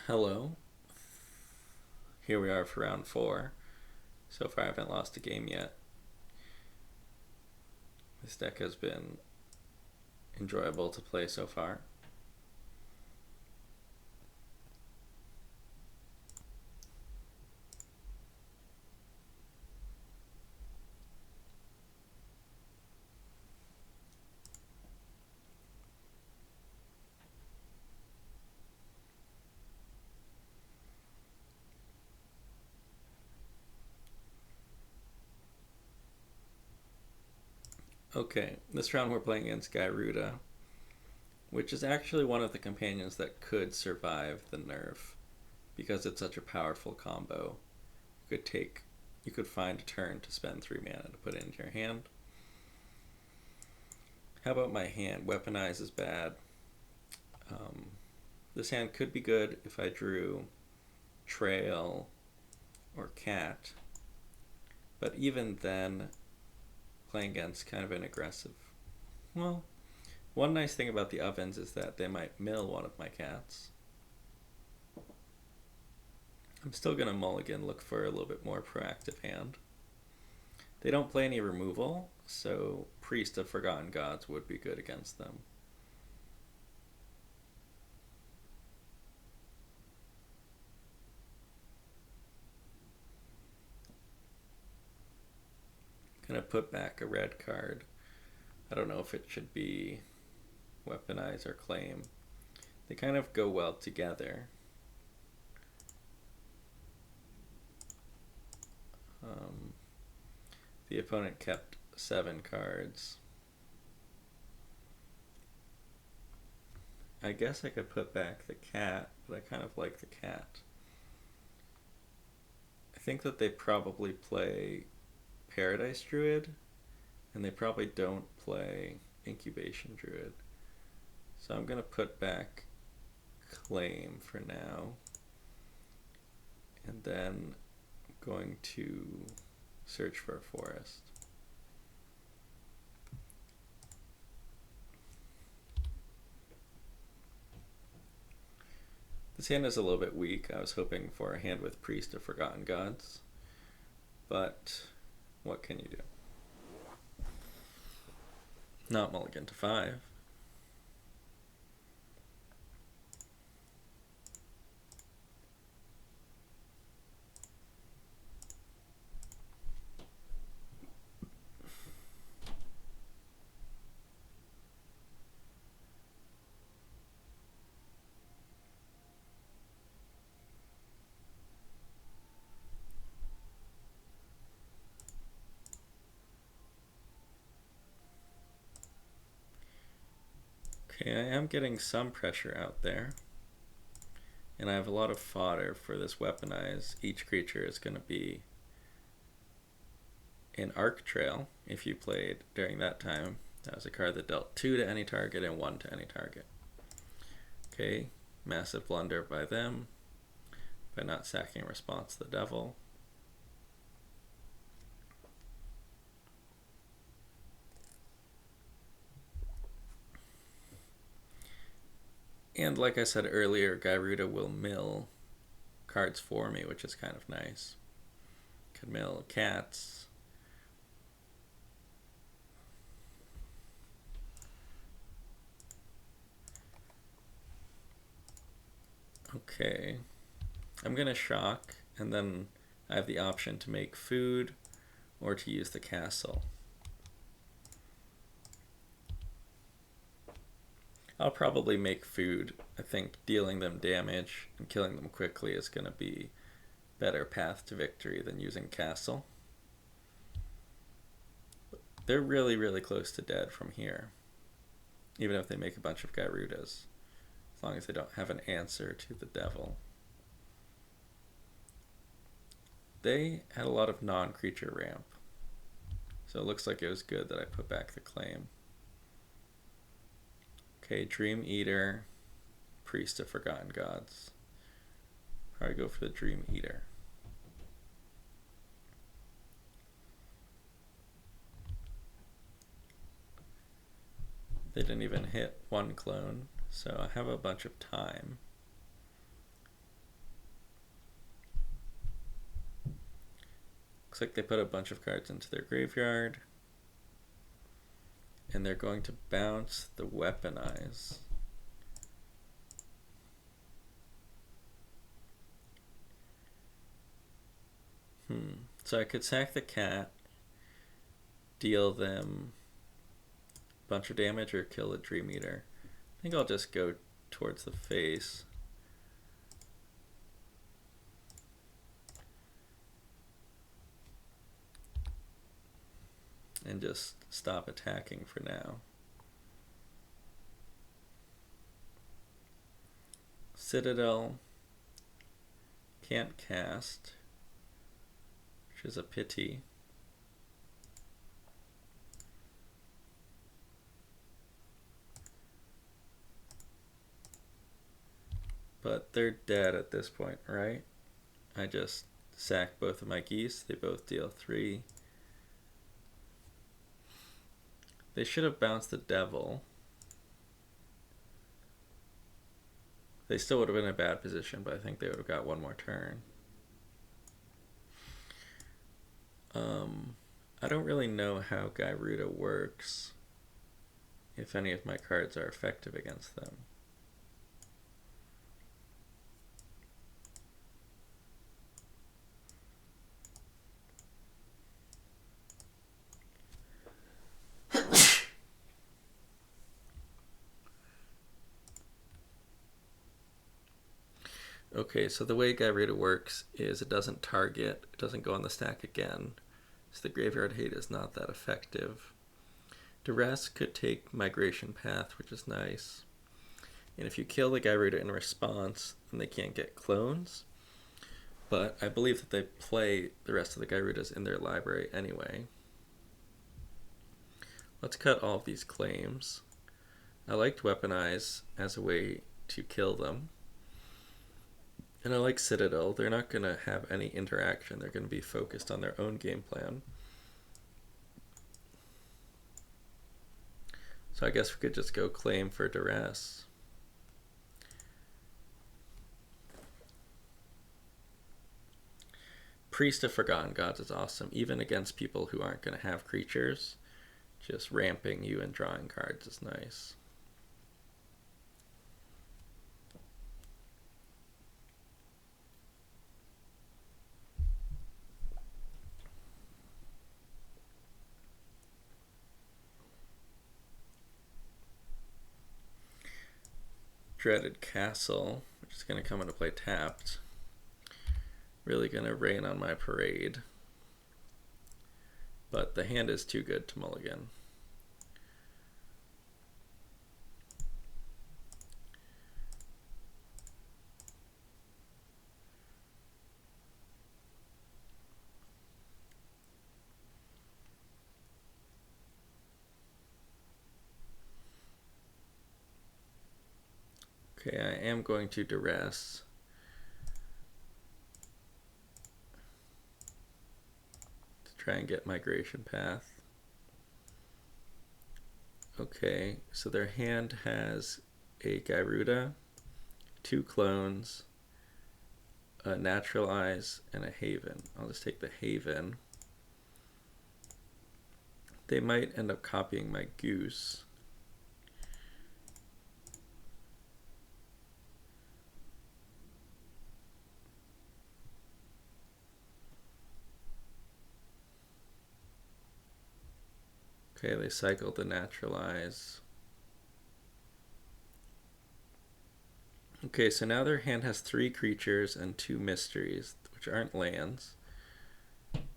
Hello. Here we are for round four. So far, I haven't lost a game yet. This deck has been enjoyable to play so far. Okay, this round we're playing against Gyruda, which is actually one of the companions that could survive the nerf because it's such a powerful combo. You could find a turn to spend 3 mana to put it into your hand. How about my hand? Weaponize is bad. Um, this hand could be good if I drew Trail or Cat, but even then, playing against kind of an aggressive. Well, one nice thing about the ovens is that they might mill one of my cats. I'm still going to mulligan, look for a little bit more proactive hand. They don't play any removal, so Priest of Forgotten Gods would be good against them. Gonna put back a red card. I don't know if it should be Weaponize or Claim. They kind of go well together. The opponent kept 7 cards. I guess I could put back the cat, but I kind of like the cat. I think that they probably play Paradise Druid, and they probably don't play Incubation Druid. So I'm going to put back Claim for now. And then I'm going to search for a forest. This hand is a little bit weak. I was hoping for a hand with Priest of Forgotten Gods, but what can you do? Not mulligan to 5. Okay, I am getting some pressure out there. And I have a lot of fodder for this weaponize. Each creature is going to be an Arc Trail if you played during that time. That was a card that dealt 2 to any target and 1 to any target. Okay, massive blunder by them by not sacking Response to the Devil. And like I said earlier, Gyruda will mill cards for me, which is kind of nice. Could mill cats. Okay. I'm going to shock, and then I have the option to make food or to use the castle. I'll probably make food. I think dealing them damage and killing them quickly is going to be better path to victory than using castle. They're really, really close to dead from here, even if they make a bunch of Gyrudas, as long as they don't have an answer to the devil. They had a lot of non-creature ramp, so it looks like it was good that I put back the claim. Okay, Dream Eater, Priest of Forgotten Gods. Probably go for the Dream Eater. They didn't even hit 1 clone, so I have a bunch of time. Looks like they put a bunch of cards into their graveyard. And they're going to bounce the Weaponize. So I could sack the cat, deal them a bunch of damage, or kill the Dream Eater. I think I'll just go towards the face. And just stop attacking for now. Citadel can't cast, which is a pity. But they're dead at this point, right? I just sack both of my geese. They both deal 3. They should have bounced the devil. They still would have been in a bad position, but I think they would have got one more turn. I don't really know how Gyruda works, if any of my cards are effective against them. Okay, so the way Gyruda works is it doesn't target, it doesn't go on the stack again, so the Graveyard Hate is not that effective. Duress could take Migration Path, which is nice. And if you kill the Gyruda in response, then they can't get clones. But I believe that they play the rest of the Gyrudas in their library anyway. Let's cut all of these claims. I liked Weaponize as a way to kill them. And I like Citadel. They're not going to have any interaction. They're going to be focused on their own game plan. So I guess we could just go claim for Duress. Priest of Forgotten Gods is awesome, even against people who aren't going to have creatures. Just ramping you and drawing cards is nice. Dreaded Castle, which is going to come into play tapped. Really going to rain on my parade. But the hand is too good to mulligan. Okay, I am going to Duress. To try and get Migration Path. Okay, so their hand has a Gyruda, 2 clones, a Naturalize, and a Haven. I'll just take the Haven. They might end up copying my Goose. Okay, they cycled the Naturalize. Okay, so now their hand has 3 creatures and 2 mysteries, which aren't lands.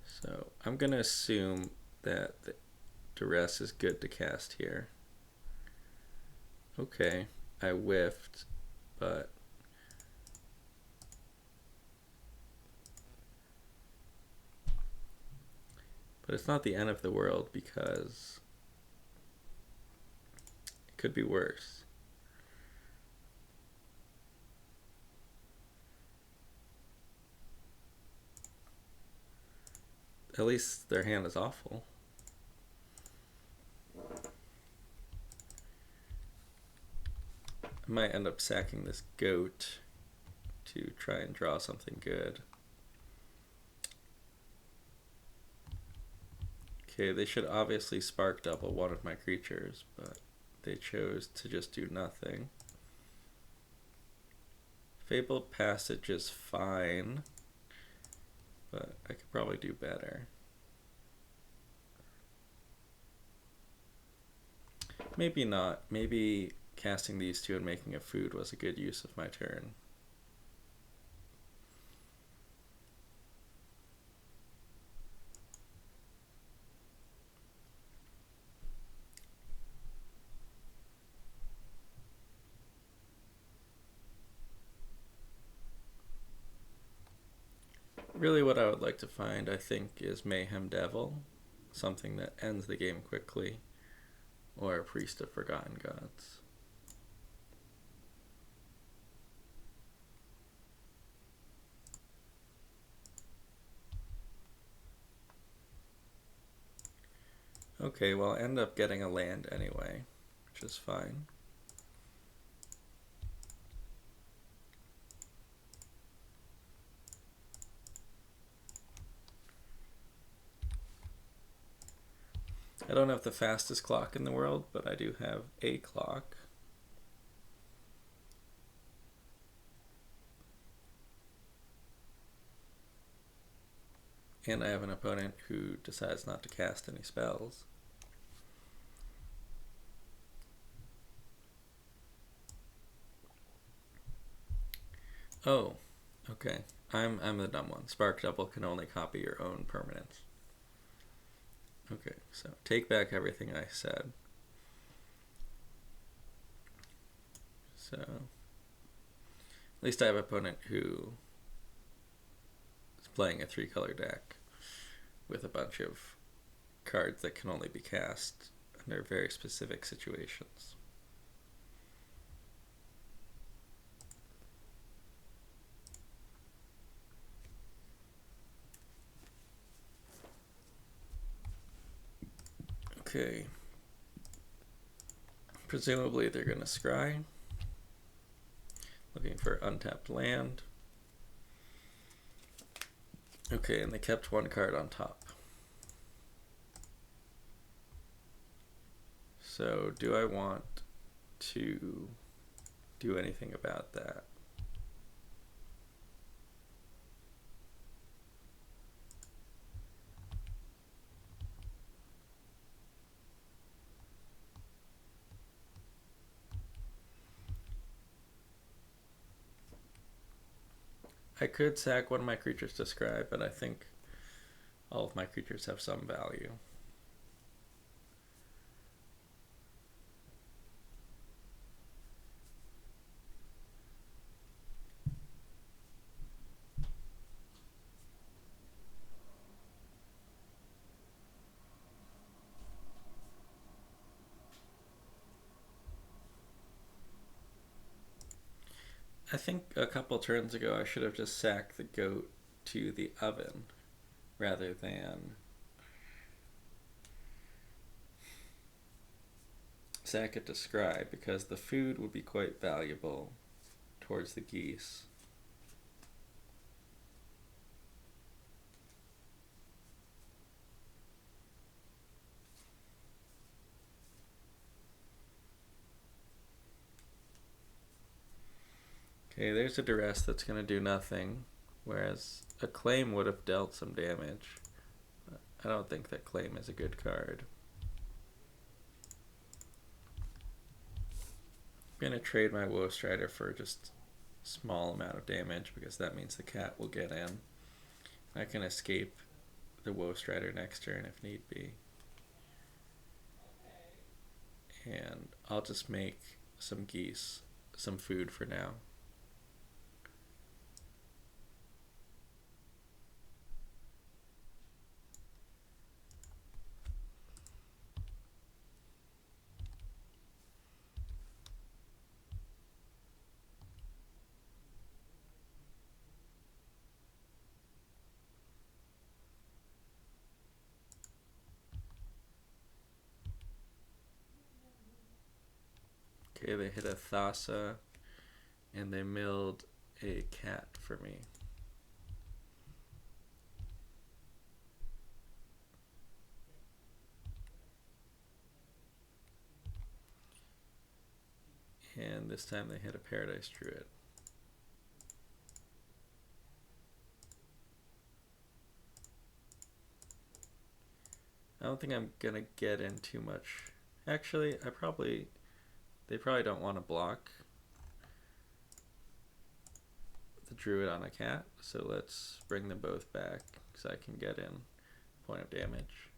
So I'm going to assume that the Duress is good to cast here. Okay, I whiffed, but it's not the end of the world because it could be worse. At least their hand is awful. I might end up sacking this goat to try and draw something good. Okay, they should obviously spark double one of my creatures, but they chose to just do nothing. Fabled Passage is fine, but I could probably do better. Maybe not. Maybe casting these two and making a food was a good use of my turn. Really what I would like to find, I think, is Mayhem Devil, something that ends the game quickly, or Priest of Forgotten Gods. Okay, well, I'll end up getting a land anyway, which is fine. I don't have the fastest clock in the world, but I do have a clock. And I have an opponent who decides not to cast any spells. Oh, okay. I'm the dumb one. Spark Double can only copy your own permanents. Okay, so take back everything I said. So, at least I have an opponent who is playing a 3-color deck with a bunch of cards that can only be cast under very specific situations. Okay. Presumably they're going to scry. Looking for untapped land. Okay, and they kept one card on top. So do I want to do anything about that? I could sack one of my creatures to scry, but I think all of my creatures have some value. I think a couple turns ago I should have just sacked the goat to the oven rather than sack it to scry, because the food would be quite valuable towards the geese. Okay, there's a duress that's going to do nothing, whereas a claim would have dealt some damage. I don't think that claim is a good card. I'm going to trade my Woe Strider for just a small amount of damage, because that means the cat will get in. I can escape the Woe Strider next turn if need be. And I'll just make some geese some food for now. Okay, they hit a Thassa, and they milled a cat for me. And this time they hit a Paradise Druid. I don't think I'm gonna get in too much. Actually, they probably don't want to block the Druid on a cat, so let's bring them both back so I can get in point of damage.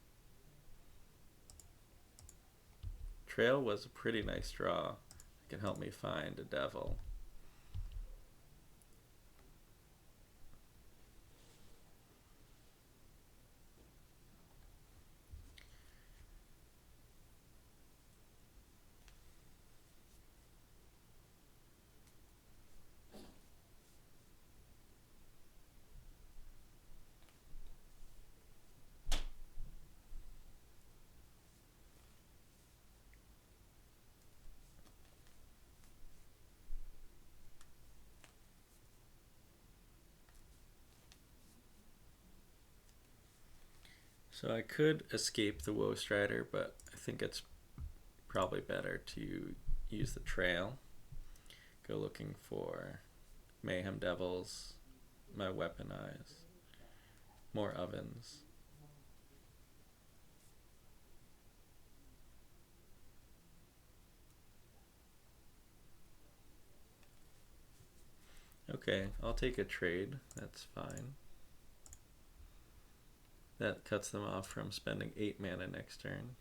Trail was a pretty nice draw. It can help me find a devil. So I could escape the Woe Strider, but I think it's probably better to use the Trail. Go looking for Mayhem Devils, my Weaponize, more Ovens. Okay, I'll take a trade. That's fine. That cuts them off from spending 8 mana next turn.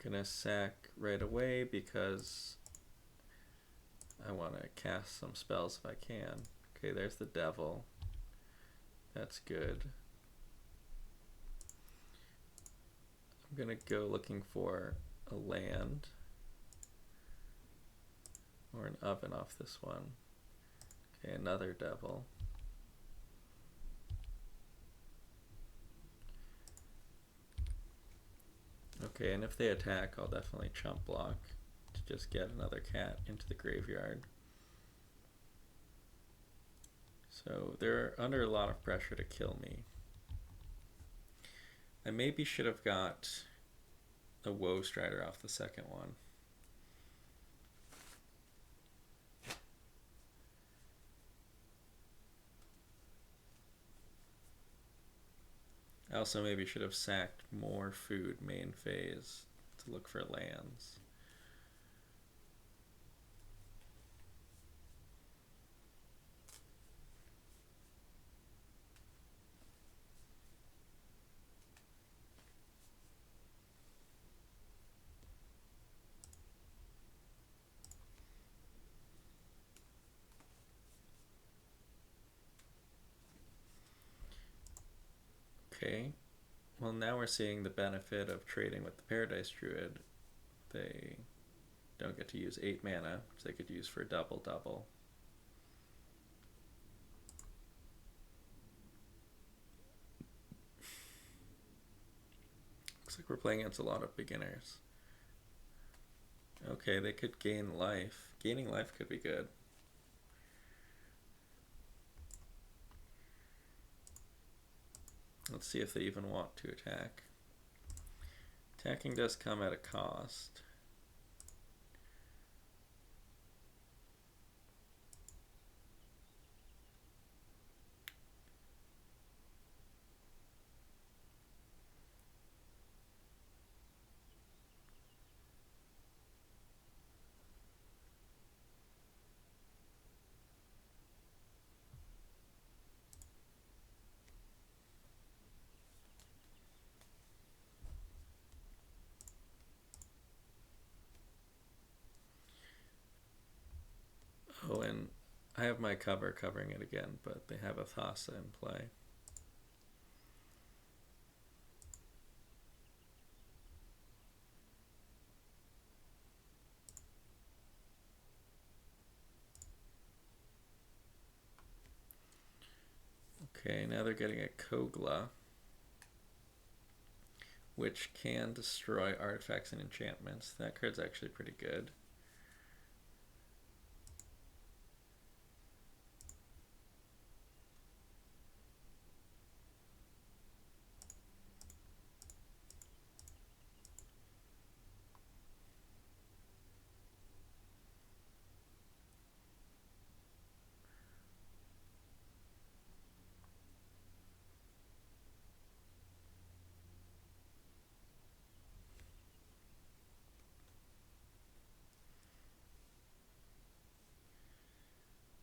Gonna sack right away because I want to cast some spells if I can. Okay, there's the Devil. That's good. I'm gonna go looking for a land or an oven off this one. Okay, another Devil. Okay, and if they attack, I'll definitely chump block to just get another cat into the graveyard. So they're under a lot of pressure to kill me. I maybe should have got a Woe Strider off the second one. I also maybe should have sacked more food main phase to look for lands. Okay, well now we're seeing the benefit of trading with the Paradise Druid. They don't get to use 8 mana, which they could use for double-double. Looks like we're playing against a lot of beginners. Okay, they could gain life. Gaining life could be good. Let's see if they even want to attack. Attacking does come at a cost. Oh, and I have my cover covering it again, but they have a Thassa in play. Okay, now they're getting a Kogla, which can destroy artifacts and enchantments. That card's actually pretty good.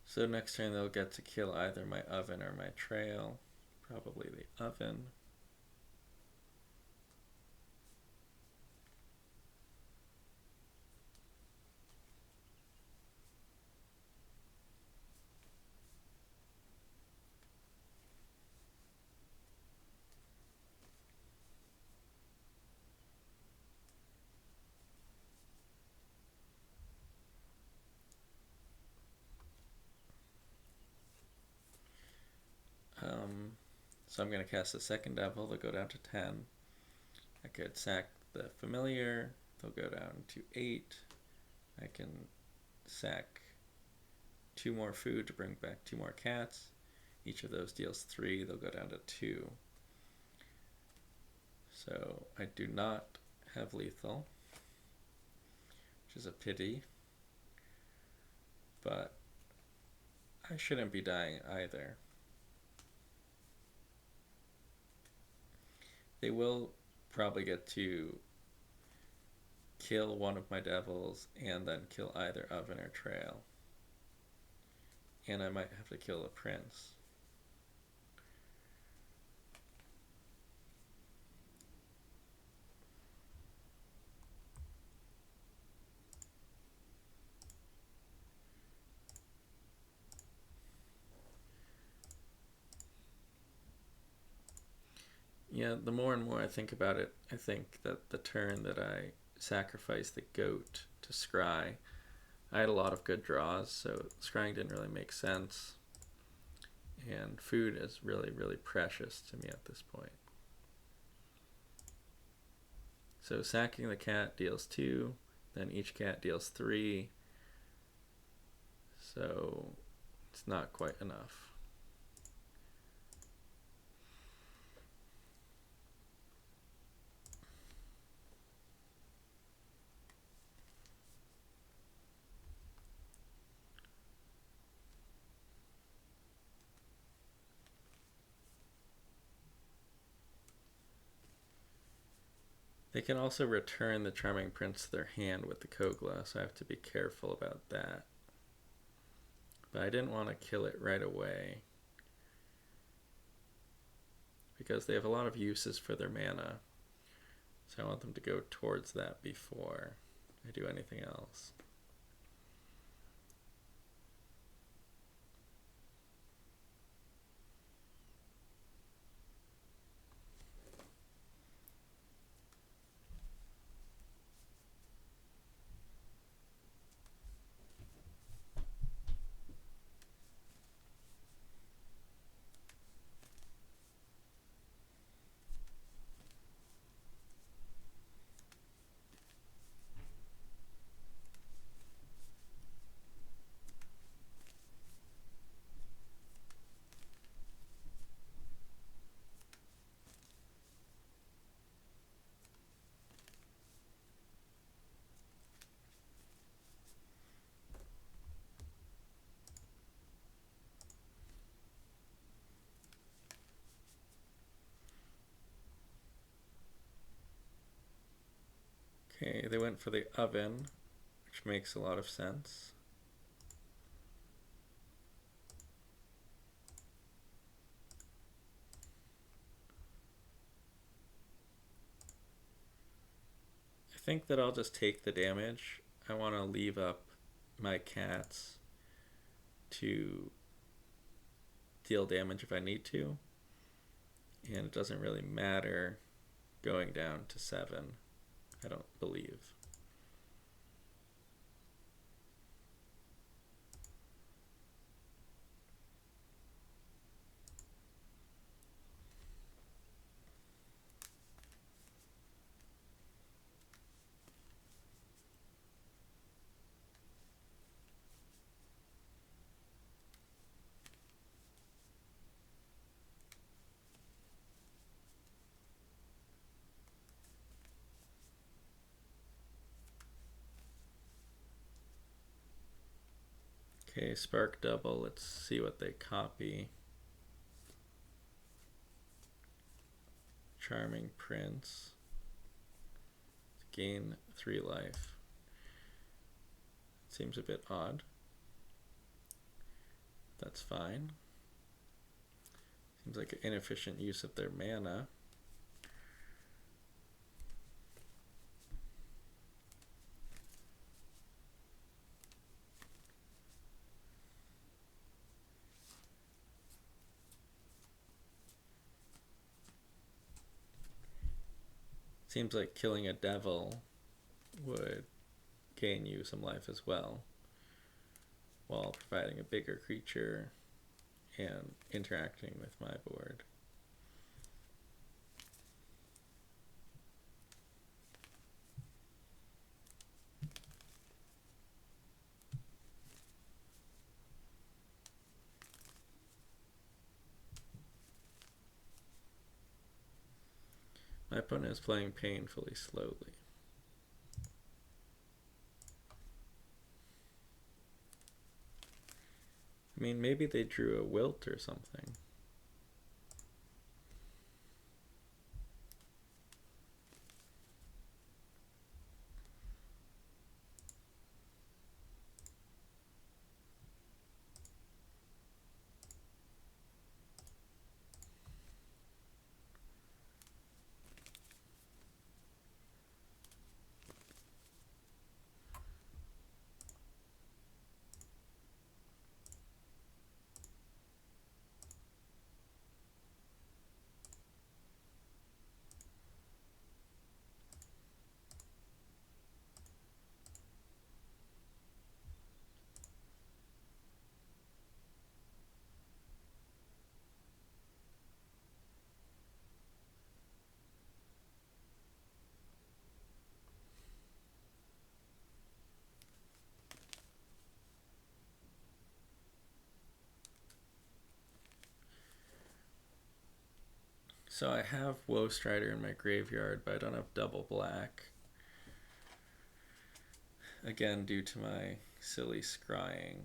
So next turn they'll get to kill either my oven or my trail. Probably the oven. So I'm going to cast the second devil. They'll go down to 10. I could sack the familiar. They'll go down to 8. I can sack 2 more food to bring back 2 more cats. Each of those deals 3. They'll go down to 2. So I do not have lethal, which is a pity. But I shouldn't be dying either. They will probably get to kill one of my devils and then kill either oven or trail. And I might have to kill a prince. Yeah, the more and more I think about it, I think that the turn that I sacrificed the goat to scry, I had a lot of good draws, so scrying didn't really make sense. And food is really, really precious to me at this point. So sacking the cat deals 2, then each cat deals 3. So it's not quite enough. They can also return the Charming Prince to their hand with the Kogla, so I have to be careful about that. But I didn't want to kill it right away, because they have a lot of uses for their mana. So I want them to go towards that before I do anything else. Okay, they went for the oven, which makes a lot of sense. I think that I'll just take the damage. I want to leave up my cats to deal damage if I need to. And it doesn't really matter going down to 7, I don't believe. Okay, spark double, let's see what they copy. Charming Prince. Gain 3 life. Seems a bit odd. That's fine. Seems like an inefficient use of their mana. Seems like killing a devil would gain you some life as well, while providing a bigger creature and interacting with my board. My opponent is playing painfully slowly. I mean, maybe they drew a wilt or something. So I have Woe Strider in my graveyard, but I don't have double black. Again, due to my silly scrying.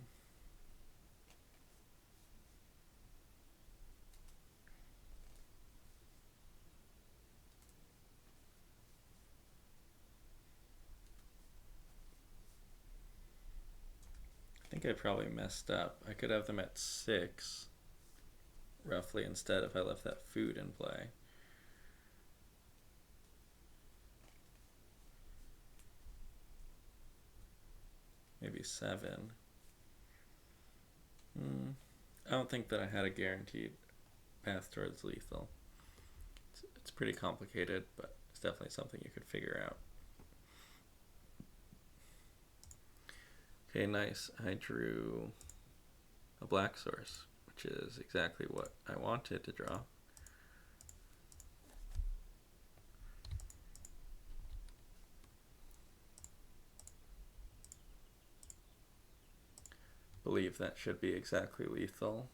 I think I probably messed up. I could have them at 6, roughly, instead if I left that food in play. Maybe 7. I don't think that I had a guaranteed path towards lethal. It's pretty complicated, but it's definitely something you could figure out. Okay, nice. I drew a black source, which is exactly what I wanted to draw. Believe that should be exactly lethal.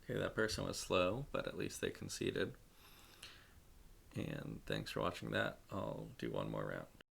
Okay, that person was slow, but at least they conceded. And thanks for watching that. I'll do one more round.